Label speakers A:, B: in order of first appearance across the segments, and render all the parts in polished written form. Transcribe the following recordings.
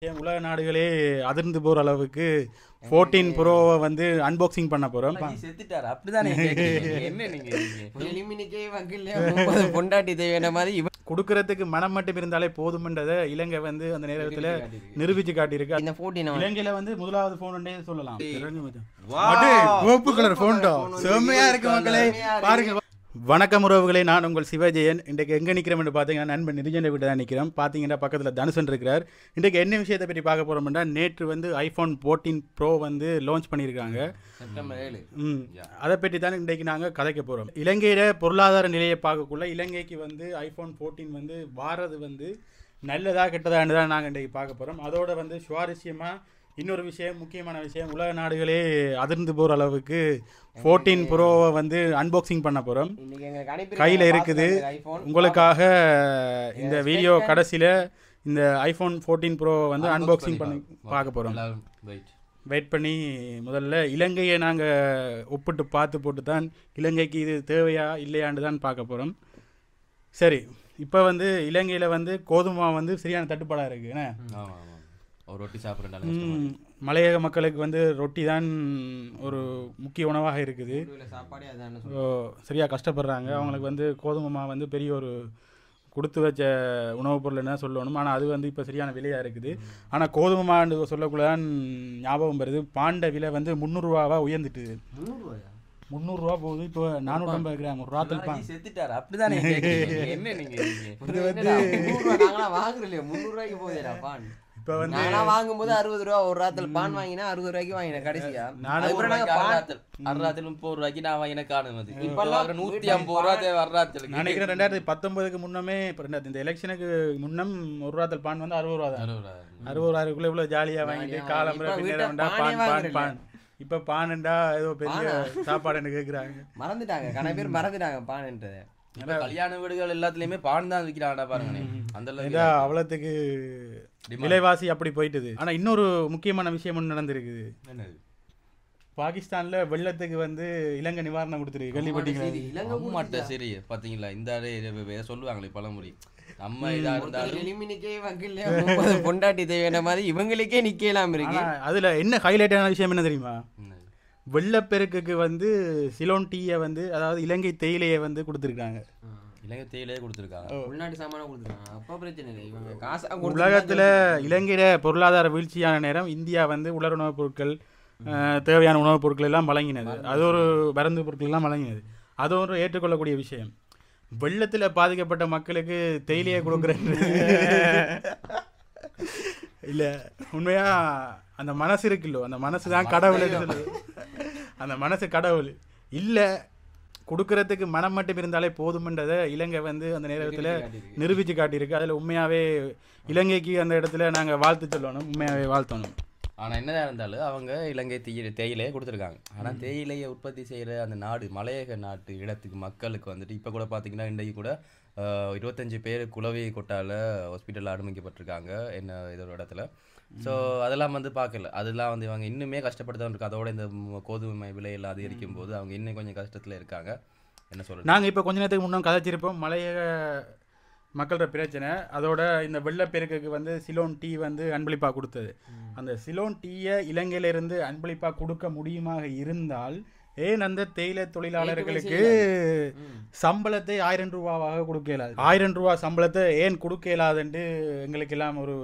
A: உலக நாடுகளே அதிர்ந்து போற அளவுக்கு 14 ப்ரோவை வந்து அன்பாக்சிங் பண்ண போறோம்.
B: செத்துட்டாரு அப்படிதானே என்ன நீங்க எலிமினிக்கே வக்கீல்ல பொண்டாட்டி தேவையான மாதிரி
A: கொடுக்கறதுக்கு மனம் மட்டும் இருந்தாலே போதும்ன்றதை இலங்கை வந்து அந்த நேரத்துல நிரூபிச்சு காட்டியிருக்கு.
B: இந்த 14
A: இலங்கையில வந்து முதலாவது போன் சொல்லலாம்.
C: கோப்பு கலர் போன் செம்மையா இருக்கு மக்களே, பாருங்க.
A: வணக்கம் உறவுகளே, நான் உங்கள் சிவஜெயன். இன்றைக்கு எங்கே நிற்கிறோம்னு பார்த்தீங்கன்னா நண்பன் நிருஜனை விட்டு தான் நிற்கிறோம். பார்த்தீங்கன்னா பக்கத்தில் தனுஷன் இருக்கிறார். இன்றைக்கு என்ன விஷயத்தை பற்றி பார்க்க போகிறோம்னா, நேற்று வந்து iPhone 14 Pro வந்து லான்ச் பண்ணியிருக்காங்க.
B: செப்டம்பர் 7.
A: அதை பற்றி தான் இன்றைக்கு நாங்கள் கதைக்க போகிறோம். இலங்கையில பொருளாதார நிலையை பார்க்கக்குள்ள இலங்கைக்கு வந்து iPhone 14 வந்து வாரது வந்து நல்லதா கெட்டதான்னு தான் நாங்கள் இன்றைக்கு பார்க்க போகிறோம். அதோட வந்து சுவாரஸ்யமாக இன்னொரு விஷயம், முக்கியமான விஷயம், உலக நாடுகளே அதிர்ந்து போகிற அளவுக்கு 14 ப்ரோவை வந்து அன்பாக்சிங் பண்ண போகிறோம். கையில் இருக்குது. உங்களுக்காக இந்த வீடியோ கடைசியில் இந்த iPhone 14 ப்ரோவை வந்து அன்பாக்சிங் பண்ணி பார்க்க போகிறோம். வெயிட் பண்ணி முதல்ல இலங்கையை நாங்கள் ஒப்பிட்டு பார்த்து போட்டு தான் இலங்கைக்கு இது தேவையா இல்லையான்னு தான் பார்க்க போகிறோம். சரி, இப்போ வந்து இலங்கையில் வந்து கோதுமை வந்து சரியான தட்டுப்பாடாக இருக்குது.
B: ரொட்டி சாப்பிட்ற
A: மலையக மக்களுக்கு வந்து ரொட்டி தான் ஒரு முக்கிய உணவாக இருக்குது. சரியாக கஷ்டப்படுறாங்க. அவங்களுக்கு வந்து கோதுமை வந்து பெரிய ஒரு கொடுத்து வச்ச உணவுப் பொருள் என்ன சொல்லணும். ஆனால் அது வந்து இப்போ சரியான விலையாக இருக்குது. ஆனால் கோதுமைன்னு சொல்லக்குள்ளதான் ஞாபகம் வருது, பாண்ட விலை வந்து 300 ரூபாவாக உயர்ந்துட்டு 300 ரூபா போகுது. இப்போ 450 கிராம் ஒரு ராத்தல் பான்.
B: செத்துட்டாரு அப்படிதானே என்ன நீங்க
A: இது வந்து
B: வாங்குறீங்க 300 ரூபாய்க்கு போகுதுடா பான்.
A: இப்போ வந்து
B: நான் வாங்கும்போது 60 ரூபா ஒரு ராத்தல் பான் வாங்கினா 60 ரூபாய்க்கு வாங்கினேன் கடைசியா. அறுராத்தல் 30 ரூபாய்க்கு நான் வாங்கின காணுது. இப்போ 150 ரூபா தேவை அறுராத்தல்.
A: நினைக்கிறேன் 2019க்கு முன்னமே இந்த எலெக்ஷனுக்கு முன்னம் ஒரு ராத்தல் பான் வந்து 60 ரூபா தான். 60 ரூபாய்க்குள்ள இவ்வளோ ஜாலியாக வாங்கிட்டு காலம்புற பின்னேறா பான் பான் பான். இப்போ பானுண்டா ஏதோ பெரிய சாப்பாடுன்னு கேட்குறாங்க.
B: மறந்துட்டாங்க, கன பேர் மறந்துட்டாங்க பான்ன்றதை. கல்யாண வீடுகள் எல்லாத்துலயுமே பான் தான் விற்கிறாங்கடா பாருங்க. அந்த
A: அவ்வளோத்துக்கு விலைவாசி அப்படி போயிட்டுது. ஆனால் இன்னொரு முக்கியமான விஷயம் ஒன்று நடந்திருக்குது. பாகிஸ்தான்ல வெள்ளத்துக்கு வந்து இலங்கை நிவாரணம் கொடுத்துருக்கு.
B: கேள்விப்பட்டீங்களா? சரி பார்த்தீங்களா, இந்த சொல்லுவாங்களே பழமொழி, நம்ம இதா இருந்தாலும் எலிமினிக்கே வக்கீல்ல பொண்டாட்டி தேவையான மாதிரி இவங்களுக்கே நிக்கலாம் இருக்கு.
A: அதுல என்ன ஹைலைட்டான விஷயம் என்ன தெரியுமா? வெள்ளப்பெருக்குக்கு வந்து சிலோன் டீயை வந்து, அதாவது இலங்கை தேயிலையை வந்து கொடுத்துருக்காங்க.
B: இலங்கை தேயிலையே கொடுத்துருக்காங்க, உள்நாட்டு சாமான கொடுத்துருக்காங்க. அப்போ பிரச்சனை இல்லை, இவங்க காசா.
A: உலகத்துல இலங்கையில பொருளாதார வீழ்ச்சியான நேரம் இந்தியா வந்து உலர் உணவுப் பொருட்கள், தேவையான உணவுப் பொருட்கள் எல்லாம் வழங்கினது. அது ஒரு மருந்து பொருட்கள் எல்லாம் வழங்கினது. அது ஒரு ஏற்றுக்கொள்ளக்கூடிய விஷயம். வெள்ளத்தில் பாதிக்கப்பட்ட மக்களுக்கு தேயிலையை கொடுக்குறது இல்லை. உண்மையா அந்த மனசு இருக்குல்லோ, அந்த மனசு தான் கடவுள். அந்த மனசு கடவுள் இல்லை, கொடுக்கறதுக்கு மனம் மட்டும் இருந்தாலே போதும்ன்றதை இலங்கை வந்து அந்த நேரத்தில் நிரூபித்து காட்டியிருக்கு. அதில் உண்மையாகவே இலங்கைக்கு அந்த இடத்துல நாங்கள் வாழ்த்து சொல்லணும், உண்மையாகவே வாழ்த்தணும்.
B: ஆனால் என்னதான் இருந்தாலும் அவங்க இலங்கை தேயிலையை கொடுத்துருக்காங்க. ஆனால் தேயிலையை உற்பத்தி செய்கிற அந்த நாடு, மலையக நாட்டு இடத்துக்கு மக்களுக்கு வந்துட்டு இப்போ கூட பார்த்தீங்கன்னா இன்றைக்கு கூட 25 பேர் குளவி கொட்டால ஹாஸ்பிட்டலில் அனுமதிக்கப்பட்டிருக்காங்க என்ன இதோட இடத்துல. ஸோ அதெல்லாம் வந்து பார்க்கல, அதெல்லாம் வந்து இவங்க இன்னுமே கஷ்டப்பட்டு இருக்கு. அதோட இந்த கோதுமை விலையெல்லாம் அதிகரிக்கும் போது அவங்க இன்னும் கொஞ்சம் கஷ்டத்தில் இருக்காங்க. என்ன சொல்கிறது,
A: நாங்கள் இப்போ கொஞ்ச நேரத்துக்கு முன்னே கதைச்சிருப்போம் மலையக மக்களோட பிரச்சனை. அதோட இந்த வெள்ளப்பெருக்குக்கு வந்து சிலோன் டீ வந்து அன்பளிப்பாக கொடுத்தது. அந்த சிலோன் டீயை இலங்கையிலிருந்து அன்பளிப்பாக கொடுக்க முடியுமாக இருந்தால் ஏன் அந்த தேயிலை தொழிலாளர்களுக்கு சம்பளத்தை 1000 ரூபாவாக கொடுக்க இயலாது? 1000 ரூபா சம்பளத்தை ஏன் கொடுக்க இயலாதுன்ட்டு எங்களுக்கு எல்லாம் ஒரு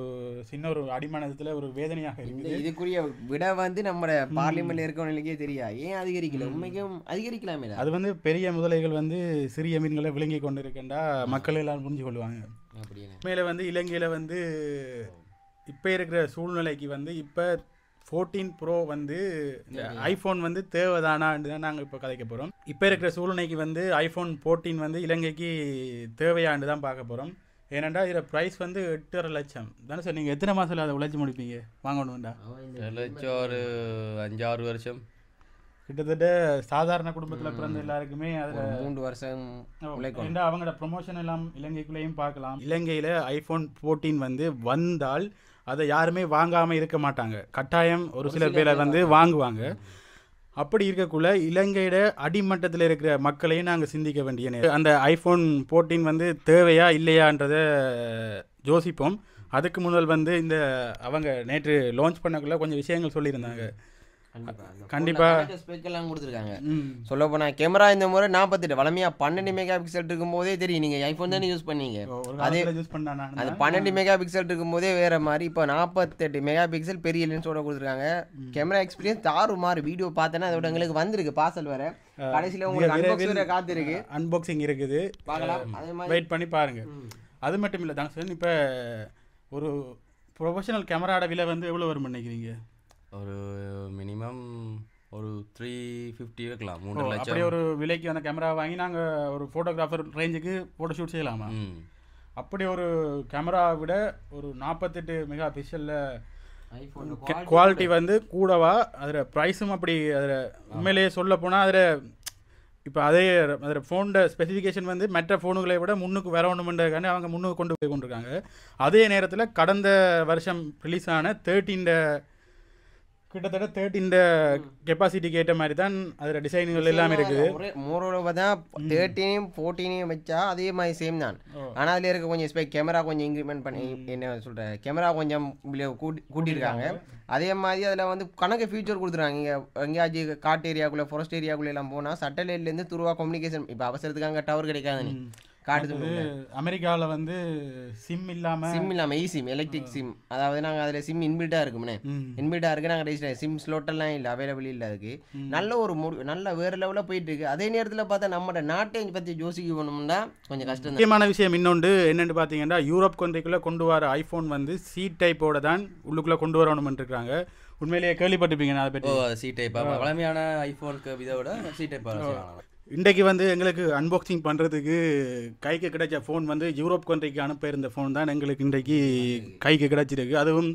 A: சின்ன ஒரு அடிமனத்தில் ஒரு வேதனையாக இருக்குது.
B: இதுக்குரிய விட வந்து நம்ம பார்லிமெண்ட்ல இருக்கவங்களுக்கே தெரியா ஏன் அதிகரிக்கல. உண்மைக்கும் அதிகரிக்கலாமே. அது
A: வந்து பெரிய முதலைகள் வந்து சிறிய மீன்களை விளங்கி கொண்டு இருக்கின்றா மக்கள் எல்லாம் புரிஞ்சு கொள்வாங்க. உண்மையில வந்து இலங்கையில் வந்து இப்போ இருக்கிற சூழ்நிலைக்கு வந்து இப்போ 14 ப்ரோ வந்து ஐஃபோன் வந்து தேவைதானான்னு தான் நாங்கள் இப்போ கதைக்க போகிறோம். இப்போ இருக்கிற சூழ்நிலைக்கு வந்து iPhone 14 வந்து இலங்கைக்கு தேவையான்னு தான் பார்க்க போகிறோம். ஏன்னாண்டா இதில் ப்ரைஸ் வந்து 8.5 லட்சம் தானே சார். நீங்கள் எத்தனை மாதத்தில் அதை உழைச்சி முடிப்பீங்க வாங்கணும்டா?
B: 2 லட்சம் ஒரு 5-6 வருஷம்.
A: கிட்டத்தட்ட சாதாரண குடும்பத்தில் பிறந்த எல்லாருக்குமே அதில்
B: 3 வருஷம்
A: ஏன்னா அவங்களோட ப்ரொமோஷன் எல்லாம் இலங்கைக்குள்ளேயும் பார்க்கலாம். இலங்கையில் iPhone 14 வந்து வந்தால் அதை யாருமே வாங்காமல் இருக்க மாட்டாங்க. கட்டாயம் ஒரு சில பேரை வந்து வாங்குவாங்க. அப்படி இருக்கக்குள்ள இலங்கையோட அடிமட்டத்தில் இருக்கிற மக்களையும் நாங்கள் சிந்திக்க வேண்டிய நேரம். அந்த iPhone 14 வந்து தேவையா இல்லையான்றதை யோசிப்போம். அதுக்கு முதல் வந்து இந்த அவங்க நேற்று லான்ச் பண்ணக்குள்ள கொஞ்சம் விஷயங்கள் சொல்லியிருந்தாங்க. கண்டிப்பா
D: ஸ்பெக்கெல்லாம் கொடுத்துருக்காங்க. சொல்ல போனால் கேமரா இந்த முறை 48 வளமையாக 12 மெகா பிக்சல் இருக்கும் போதே தெரியும். நீங்கள் ஐஃபோன் தானே யூஸ் பண்ணீங்க, அதே
A: யூஸ் பண்ணானா
D: அது 12 மெகா பிக்சல் இருக்கும் போதே வேற மாதிரி. இப்போ 48 மெகா பிக்சல் பெரிய லென்ஸோட கொடுத்துருக்காங்க. கேமரா எக்ஸ்பீரியன்ஸ் தாறுமாறு. வீடியோ பார்த்தேன்னா அதோட எங்களுக்கு வந்திருக்கு பார்சல் வேற. கடைசியில் உங்களுக்கு அன்பாக்சிங் வேற காத்திருக்கு.
A: அன்பாக்சிங் இருக்குது,
D: பார்க்கலாம். அதே மாதிரி
A: வெயிட் பண்ணி பாருங்க. அது மட்டும் இல்லை தாங்க சார், இப்போ ஒரு ப்ரொஃபஷனல் கேமராவோட விலை வந்து எவ்வளோ வரும் நினைக்கிறீங்க?
B: ஒரு மினிமம் ஒரு 350 இருக்கலாம், 3 லட்சம்.
A: அப்படி ஒரு விலைக்கு அந்த கேமரா வாங்கி நாங்கள் ஒரு ஃபோட்டோகிராஃபர் ரேஞ்சுக்கு ஃபோட்டோ ஷூட் செய்யலாமா? அப்படி ஒரு கேமரா விட ஒரு 48 மெகா பிக்சலில் குவாலிட்டி வந்து கூடவா, அதில் ப்ரைஸும் அப்படி அதில் உண்மையிலேயே சொல்ல போனால் அதில் இப்போ அதில் ஃபோனோட ஸ்பெசிஃபிகேஷன் வந்து மற்ற ஃபோனுகளை விட முன்னுக்கு வரணுமென்றதுக்காண்டி அவங்க முன்னுக்கு கொண்டு போய் கொண்டிருக்காங்க. அதே நேரத்தில் கடந்த வருஷம் ரிலீஸ் ஆன 13 கிட்டத்தட்ட 13 கெப்பாசிட்டிக்கு ஏற்ற மாதிரி தான் அதில் டிசைன்கள் எல்லாமே இருக்குது.
D: மோரோவர் தான் 13 14 வச்சா அதே மாதிரி சேம் தான். ஆனால் அதில் இருக்க கொஞ்சம் கேமரா கொஞ்சம் இன்க்ரிமெண்ட் பண்ணி என்ன சொல்கிறேன், கேமரா கொஞ்சம் கூட்டியிருக்காங்க. அதே மாதிரி அதில் வந்து கணக்கு ஃபியூச்சர் கொடுத்துருக்காங்க. இங்கே எங்கேயாச்சும் காட்டு ஏரியாக்குள்ளே ஃபாரஸ்ட் ஏரியாக்குள்ளே எல்லாம் போனால் சட்டலைட்லேருந்து துருவா கம்யூனிகேஷன். இப்போ அவசரத்துக்கு அங்கே டவர் கிடைக்காது, நீ காட்டுது.
A: அமெரிக்காவில் வந்து சிம் இல்லாமல்
D: சிம் எலக்ட்ரிக் சிம், அதாவது நாங்கள் அதில் சிம் இன்பில்ட்டாக இருக்கும்னே, இன்பில்ட்டாக இருக்குது. நாங்கள் ரெஜிஸ்டர் சிம் ஸ்லோட்டெல்லாம் இல்லை, அவைலபிள் இல்லை. அதுக்கு நல்ல ஒரு நல்ல வேறு லெவலில் போயிட்டு இருக்கு. அதே நேரத்தில் பார்த்தா நம்ம நாட்டை பற்றி யோசிக்கணும்னா கொஞ்சம் கஷ்டம்.
A: முக்கியமான விஷயம் இன்னொன்று என்னென்னு பார்த்தீங்கன்னா, யூரோப் கண்ட்ரிக்குள்ளே கொண்டு வர ஐஃபோன் வந்து சி டைப்போட தான் உள்ளுக்குள்ளே கொண்டு வரணும்னு இருக்காங்க. உண்மையிலேயே கேள்விப்பட்டிருப்பீங்க அதை பற்றி.
B: சி டைப் வளமையான ஐஃபோனுக்கு இதோட சி டைப்.
A: இன்றைக்கு வந்து எங்களுக்கு அன்பாக்சிங் பண்ணுறதுக்கு கைக்கு கிடைச்ச ஃபோன் வந்து யூரோப் கண்ட்ரிக்கு அனுப்ப இருந்த ஃபோன் தான் எங்களுக்கு இன்றைக்கு கைக்கு கிடைச்சிருக்கு. அதுவும்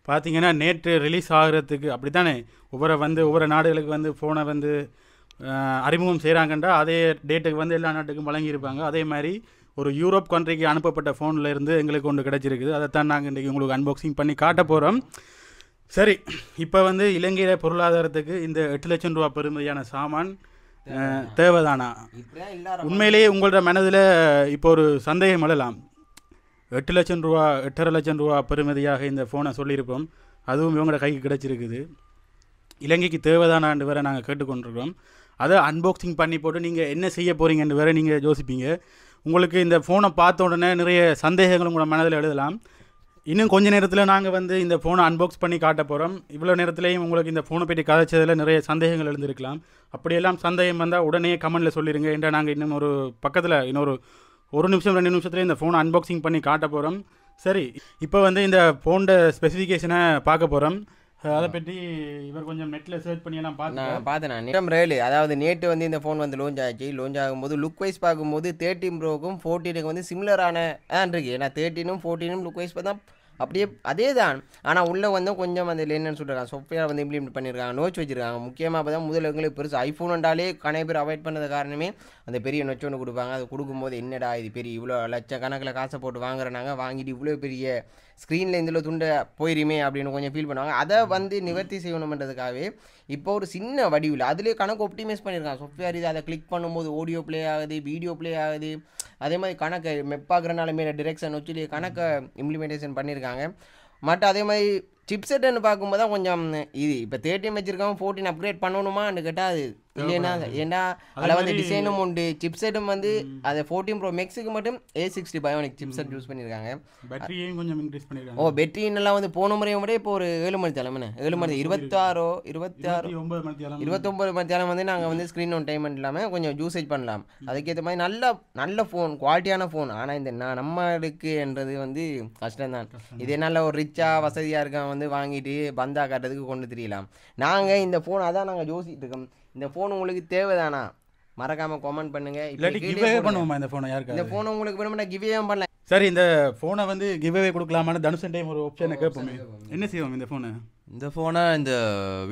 A: பார்த்திங்கன்னா நேற்று ரிலீஸ் ஆகிறதுக்கு அப்படி தானே ஒவ்வொரு நாடுகளுக்கு வந்து ஃபோனை வந்து அறிமுகம் செய்கிறாங்கன்றா அதே டேட்டுக்கு வந்து எல்லா நாட்டுக்கும் வழங்கியிருப்பாங்க. அதே மாதிரி ஒரு யூரோப் கண்ட்ரிக்கு அனுப்பப்பட்ட ஃபோனில் இருந்து எங்களுக்கு ஒன்று கிடச்சிருக்குது. அதைத்தான் நாங்கள் இன்றைக்கி உங்களுக்கு அன்பாக்சிங் பண்ணி காட்ட போகிறோம். சரி, இப்போ வந்து இலங்கையில் பொருளாதாரத்துக்கு இந்த 8 லட்சம் ரூபா பெறுமதியான சாமான் தேவைதானா? உண்மையிலேயே உங்களோட மனதில் இப்போ ஒரு சந்தேகம் எழலாம். 8 லட்சம் ரூபா 8.5 லட்சம் ரூபா பெறுமதியாக இந்த ஃபோனை சொல்லியிருப்போம், அதுவும் இவங்களோட கைக்கு கிடச்சிருக்குது. இலங்கைக்கு தேவைதானான்னு வேறு நாங்கள் கேட்டுக்கொண்டிருக்கிறோம். அதை அன்பாக்சிங் பண்ணி போட்டு நீங்கள் என்ன செய்ய போகிறீங்கன்னு வேறு நீங்கள் யோசிப்பீங்க. உங்களுக்கு இந்த ஃபோனை பார்த்த உடனே நிறைய சந்தேகங்கள் உங்களோட மனதில் எழுதலாம். இன்னும் கொஞ்சம் நேரத்தில் நாங்கள் வந்து இந்த ஃபோனை அன்பாக்ஸ் பண்ணி காட்ட போகிறோம். இவ்வளோ நேரத்துலேயும் உங்களுக்கு இந்த ஃபோனை பற்றி கதைச்சதில் நிறைய சந்தேகங்கள் எழுந்திருக்கலாம். அப்படியெல்லாம் சந்தேகம் வந்தால் உடனே கமெண்டில் சொல்லிடுங்க. ஏன்டா நாங்கள் இன்னும் ஒரு பக்கத்தில் இன்னொரு 1 நிமிஷம் 2 நிமிஷத்துலேயே இந்த ஃபோனை அன்பாக்சிங் பண்ணி காட்ட போகிறோம். சரி, இப்போ வந்து இந்த ஃபோனோட ஸ்பெசிஃபிகேஷனை பார்க்க போகிறோம். அதை பற்றி இவர் கொஞ்சம் நெட்டில் சர்ச் பண்ணி எல்லாம்
D: பார்த்தேன். நேற்று ரேலு, அதாவது நேற்று வந்து இந்த ஃபோன் வந்து லான்ச் ஆச்சு. லான்ச் ஆகும்போது லுக் வைஸ் பார்க்கும்போது 13 ப்ரோக்கும் 14க்கு வந்து சிமிலரான இருக்குது. ஏன்னா 13ம் 14ம் லுக் வைஸ் பார்த்தா அப்படியே அதே தான். ஆனால் உள்ளே வந்து கொஞ்சம் அந்த என்னென்னு சொல்கிறாங்க, சாஃப்ட்வேர் வந்து இம்ப்ளிமெண்ட் பண்ணியிருக்காங்க, நோட்ச் வச்சுருக்காங்க. முக்கியமாக அப்போ தான் முதல்ல எங்களுக்கு பெருசு ஐஃபோன்ண்டாலே கணை பேர் அவாய்ட் பண்ணது காரணமே அந்த பெரிய நொச்சு ஒன்று கொடுப்பாங்க. அது கொடுக்கும்போது என்னடா இது பெரிய இவ்வளோ லட்சக்கணக்கில் காசை போட்டு வாங்குறாங்க, வாங்கிட்டு இவ்வளோ பெரிய ஸ்க்ரீனில் இதில் துண்டை போயிருமே அப்படின்னு கொஞ்சம் ஃபீல் பண்ணுவாங்க. அதை வந்து நிவர்த்தி செய்யணுன்றதுக்காகவே இப்போ ஒரு சின்ன வடிவில் அதிலே கணக்கு ஒப்டிமைஸ் பண்ணியிருக்காங்க சாஃப்ட்வேர். இது அதை கிளிக் பண்ணும்போது ஆடியோ ப்ளே ஆகுது, வீடியோ ப்ளே ஆகுது. அதே மாதிரி கணக்கை மெப்பாக்குறனால மேலே டிரெக்ஷன் வச்சு கணக்கை இம்ப்ளிமெண்டேஷன் பண்ணியிருக்காங்க. மற்ற அதே மாதிரி சிப்செட்டுன்னு பார்க்கும்போது தான் கொஞ்சம் இது இப்போ 13 வச்சுருக்காங்க, 14 அப்கிரேட் பண்ணணுமான்னு கேட்டால் அது இல்லைன்னா, ஏன்னா அதில் வந்து டிசைனும் உண்டு. சிப்செட்டும் வந்து அதை 14 ப்ரோ மேக்ஸுக்கு மட்டும் A60 பயோனிக் சிப்செட் யூஸ் பண்ணியிருக்காங்க.
A: பேட்டரியும் கொஞ்சம் இன்க்ரீஸ் பண்ணியிருக்காங்க.
D: ஓ, பேட்டரின்னெல்லாம் வந்து போன முறையை விட இப்போ ஒரு 7 மணி தேலமே 7 மணி 29 மணி தேலம் வந்து நாங்கள் வந்து ஸ்க்ரீன் ஆன் டைம் இல்லாமல் கொஞ்சம் யூசேஜ் பண்ணலாம். அதுக்கேற்ற மாதிரி நல்ல ஃபோன், குவாலிட்டியான ஃபோன். ஆனால் இந்த நம்மளுக்குன்றது வந்து கஷ்டம்தான். இதே நல்ல ஒரு ரிச்சாக வசதியாக இருக்க வந்து வாங்கிட்டு பந்தா காட்டுறதுக்கு கொண்டு தெரியலாம். நாங்கள் இந்த ஃபோன் அதான் நாங்கள் யோசிச்சுட்டு இருக்கோம். இந்த ஃபோன் உங்களுக்கு தேவைதானா? மறக்காம கமெண்ட் பண்ணுங்க. இந்த ஃபோன் உங்களுக்கு வேணும்னா கிவ்வே பண்ணலாம்.
A: சரி, இந்த ஃபோனை வந்து கிவ்வே கொடுக்கலாமான்னு தனுஷன் டைம் ஒரு ஆப்ஷனை கேட்போமே, என்ன செய்வோம் இந்த ஃபோனை
B: இந்த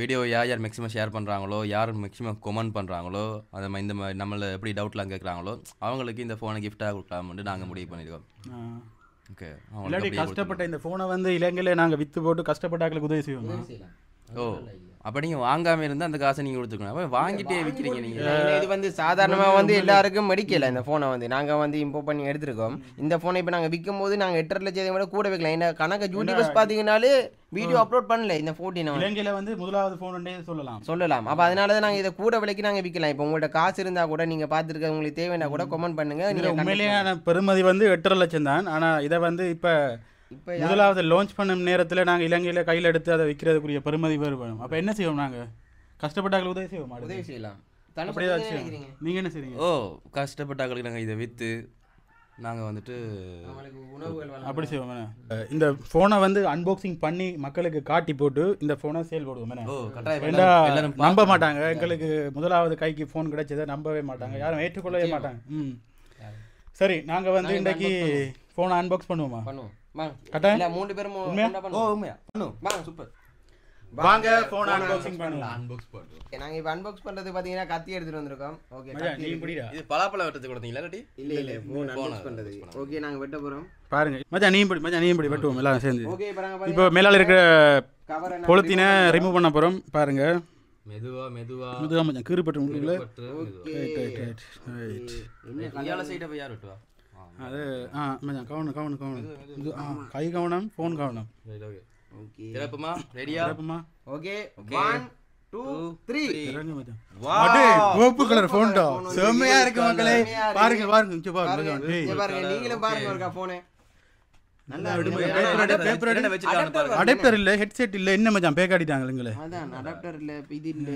B: வீடியோ யார் மேக்ஸிமம் ஷேர் பண்ணுறாங்களோ, யார் மேக்ஸிமம் கமெண்ட் பண்ணுறாங்களோ, அதை மாதிரி இந்த மாதிரி நம்மளை எப்படி டவுட்லாம் கேட்குறாங்களோ அவங்களுக்கு இந்த ஃபோனை கிஃப்டாக கொடுக்கலாம்னு நாங்கள் முடிவு பண்ணியிருக்கோம். ஓகே,
A: இல்லாட்டி கஷ்டப்பட்ட இந்த ஃபோனை வந்து இலங்கையில் நாங்கள் விற்று போட்டு கஷ்டப்பட்டாக்களுக்கு உதவி செய்வோம்.
B: ஓ அப்ப நீங்க வாங்காம இருந்தா அந்த காசை நீங்க கொடுத்துக்கணும். அப்ப வாங்கிட்டே விக்கிறீங்க நீங்க.
D: இது வந்து சாதாரணமா வந்து எல்லாருக்கும் மெடிக்கல இந்த போனை வந்து நாங்க வந்து இம்போர்ட் பண்ணி எடுத்திருக்கோம். இந்த போனை இப்ப நாங்க விற்கும் போது நாங்க 8.5 லட்சத்தை விட கூட வைக்கலாம். இந்த கணக்கு யூடியூபர்ஸ் பாத்தீங்கன்னாலே வீடியோ அப்லோட் பண்ணல இந்த 14
A: இலங்கையில வந்து முதலாவது போன் சொல்லலாம்.
D: அப்ப அதனாலதான் நாங்க இதை கூட விலைக்கு நாங்க விற்கலாம். இப்ப உங்கள்ட்ட காசு இருந்தா கூட நீங்க பாத்துருக்க உங்களுக்கு தேவைன்னா கூட கமெண்ட் பண்ணுங்க. நீங்க
A: உண்மையிலேயான பெறுமதி வந்து 8.5 லட்சம் தான். ஆனா இதை வந்து இப்ப முதலாவது லான்ச் பண்ணும் நேரத்துல நாங்க இலங்கையில கையில எடுத்து அதை விற்கிறதுக்குரிய பெறுமதி வேறுபடும். அப்ப என்ன செய்வோம்? நாங்க கஷ்டப்பட்டாக்கள் உதவி செய்யலாம். நீங்க என்ன செய்றீங்க?
B: ஓ கஷ்டப்பட்டாக்களுக்கு நாங்க இதை வித்து நாங்க வந்துட்டு
A: அப்படி செய்வோம். இந்த போனை வந்து அன்பாக்சிங் பண்ணி மக்களுக்கு காட்டி போட்டு இந்த போனை சேல் போடுவோம். நம்ப மாட்டாங்க. எங்களுக்கு முதலாவது கைக்கு போன் கிடைச்சதை நம்பவே மாட்டாங்க, யாரும் ஏற்றுக்கொள்ளவே மாட்டாங்க. சரி, நாங்க வந்து இன்றைக்கு போனை அன்பாக்ஸ் பண்ணுவோமா?
D: கட்டாயம் 3 பேரும்
B: சூப்பர்.
A: வாங்க போன் அன்பாக்சிங் பண்ணலாம்.
D: நாங்க இப்ப அன்பாக்ஸ் பண்றது பாத்தீங்கன்னா கத்தி எடுத்துட்டு வந்திருக்கோம். ஓகே,
A: நீ புடிடா.
B: இது பலாப்பழம் வெட்டது கொடுத்தீங்களா இல்லாட்டி?
D: இல்ல போன் அன்பாக்ஸ் பண்றது. ஓகே, நாங்க வெட்ட போறோம்.
A: பாருங்க மச்சான், நீ புடி வெட்டுவோம் எல்லாரும் சேர்ந்து.
D: ஓகே,
A: இப்போ மேலால இருக்கிற பொலித்தீனை ரிமூவ் பண்ண போறோம். பாருங்க மெதுவா மச்சான், கீறு பட்டு உங்களுக்கு.
D: ஓகே,
B: கையால சைட போய் யார் வெட்டுவா?
A: அது மச்சான் கவனம் இது கை கவனம், போன் கவனம்.
D: ஓகே,
B: திறப்புமா? ரெடியா?
A: திறப்புமா?
D: ஓகே, 1 2 3
A: இறங்கு மச்சான்.
C: அடே கோப்பு கலர் ஃபோன்டா செமையா இருக்கு மக்களே.
A: பாருங்க இங்க பாருங்க மச்சான்.
D: இங்க பாருங்க, நீங்களும் பாருங்க ஒருக்கா போனே. நல்லா
A: அடாப்டர் இல்ல, ஹெட்செட் இல்ல, என்ன மச்சான் பேக்காடிட்டாங்க எங்களை.
D: அதான் அடாப்டர் இல்ல, இது இல்ல,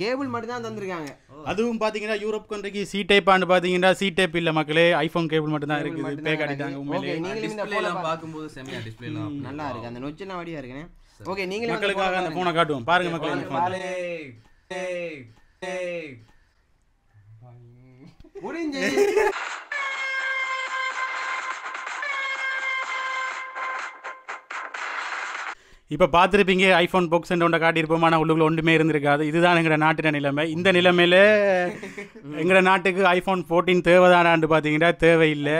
D: கேபிள் மட்டும் தான் தந்திருக்காங்க.
A: அதுவும் பாத்தீங்கன்னா யூரோப் கண்ட்ரிக்கு சி டைப் ஆண்டு பாத்தீங்கன்னா சி டைப் இல்ல மக்களே, ஐபோன் கேபிள் மட்டும் தான் இருக்குது. பேக்காடிட்டாங்க உண்மையிலே.
D: நீங்களும் இந்த
B: டிஸ்ப்ளே எல்லாம் பாக்கும்போது செமையா டிஸ்ப்ளே எல்லாம்
D: நல்லா இருக்கு, அந்த நொச்செல்லாம் வடியா இருக்குனே. ஓகே, நீங்களும்
A: மக்களுக்காக அந்த போனை காட்டுவோம். பாருங்க மக்களே, இந்த போன்
D: முடிஞ்சு.
A: இப்போ பார்த்துருப்பீங்க ஐஃபோன் பாக்ஸ் ஒன்றை காட்டியிருப்போம். ஆனால் உள்ளுக்குள்ள ஒன்றுமே இருந்திருக்காது. இதுதான் எங்களோட நாட்டின நிலைமை. இந்த நிலைமையில எங்களோட நாட்டுக்கு ஐஃபோன் 14 தேவைதானான்னு பார்த்தீங்கன்னா தேவையில்லை.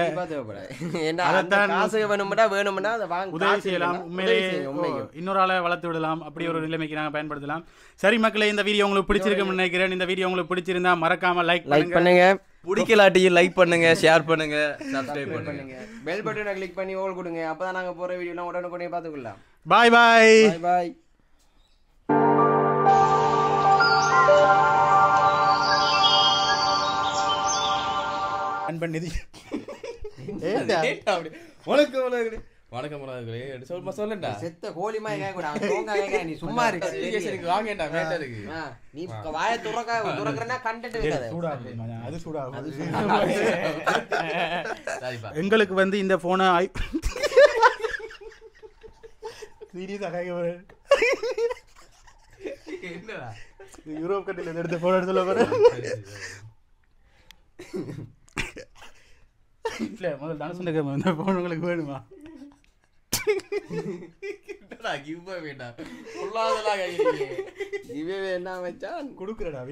A: உதவி செய்யலாம், உண்மையிலே இன்னொரு ஆளை வளர்த்து விடலாம், அப்படி ஒரு நிலைமைக்கு நாங்கள் பயன்படுத்தலாம். சரி மக்களே, இந்த வீடியோ உங்களுக்கு பிடிச்சிருக்குன்னு நினைக்கிறேன். இந்த வீடியோ உங்களுக்கு பிடிச்சிருந்தா மறக்காம லைக் பண்ணுங்க.
B: பிடிக்கலாட்டியும் லைக் பண்ணுங்க, ஷேர் பண்ணுங்க, சப்ஸ்கிரைப் பண்ணுங்க,
D: பெல் பட்டனை கிளிக் பண்ணி ஓல் கொடுங்க. அப்பதான் நாங்க போற வீடியோலாம் உடனுக்குடனே பார்த்துக்கலாம்.
A: பாய் பாய்
D: பாய்.
A: அன்பன் நிதி
B: வணக்கம் சொல்லண்டா
D: செத்த கோழிமா கேட்க நீ சும்மா இருக்கு.
B: வாங்கடா மேட்டருக்கு.
D: நீ வாய துறக்கறனா கண்டென்ட் இருக்காது.
A: அது சூடாகும். எங்களுக்கு வந்து இந்த போனை யூரோப் கண்ட்ரில எடுத்த போன எடுத்துல முதல் தானே சொன்ன இந்த போன் உங்களுக்கு வேணுமா?
B: வேண்டாம்
D: இவே என்ன வச்சான்
A: கொடுக்குறடா.